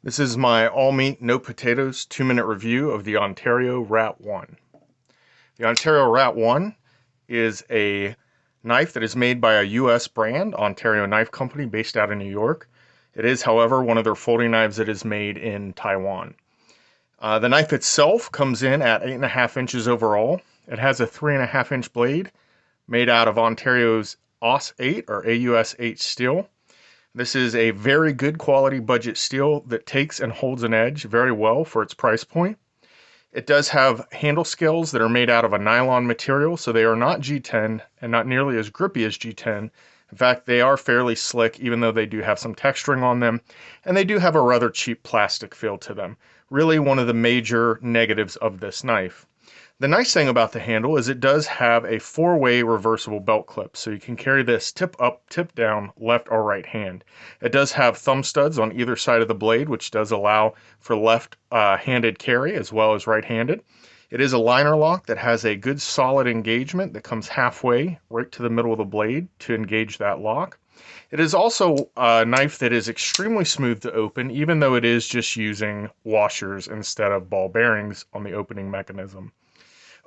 This is my all meat, no potatoes 2-minute review of the Ontario Rat 1. The Ontario Rat 1 is a knife that is made by a US brand, Ontario Knife Company, based out of New York. It is, however, one of their folding knives that is made in Taiwan. The knife itself comes in at 8.5 inches overall. It has a 3.5 inch blade made out of Ontario's AUS 8 or AUS 8 steel. This is a very good quality budget steel that takes and holds an edge very well for its price point. It does have handle scales that are made out of a nylon material, so they are not G10 and not nearly as grippy as G10. In fact, they are fairly slick, even though they do have some texturing on them, and they do have a rather cheap plastic feel to them. Really one of the major negatives of this knife. The nice thing about the handle is it does have a 4-way reversible belt clip, so you can carry this tip up, tip down, left or right hand. It does have thumb studs on either side of the blade, which does allow for left-handed carry as well as right-handed. It is a liner lock that has a good solid engagement that comes halfway right to the middle of the blade to engage that lock. It is also a knife that is extremely smooth to open, even though it is just using washers instead of ball bearings on the opening mechanism.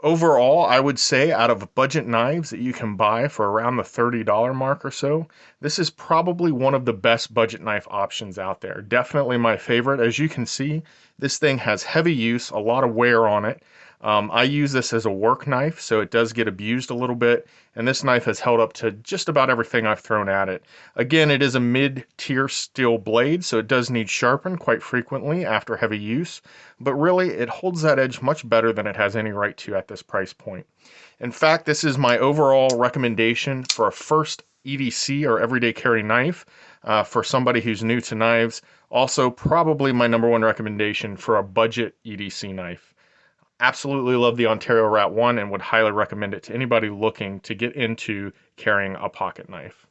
Overall, I would say out of budget knives that you can buy for around the $30 mark or so, this is probably one of the best budget knife options out there. Definitely my favorite. As you can see, this thing has heavy use, a lot of wear on it. I use this as a work knife, so it does get abused a little bit, and this knife has held up to just about everything I've thrown at it. Again, it is a mid-tier steel blade, so it does need sharpened quite frequently after heavy use, but really it holds that edge much better than it has any right to at this price point. In fact, this is my overall recommendation for a first EDC or everyday carry knife for somebody who's new to knives. Also, probably my number one recommendation for a budget EDC knife. Absolutely love the Ontario Rat 1 and would highly recommend it to anybody looking to get into carrying a pocket knife.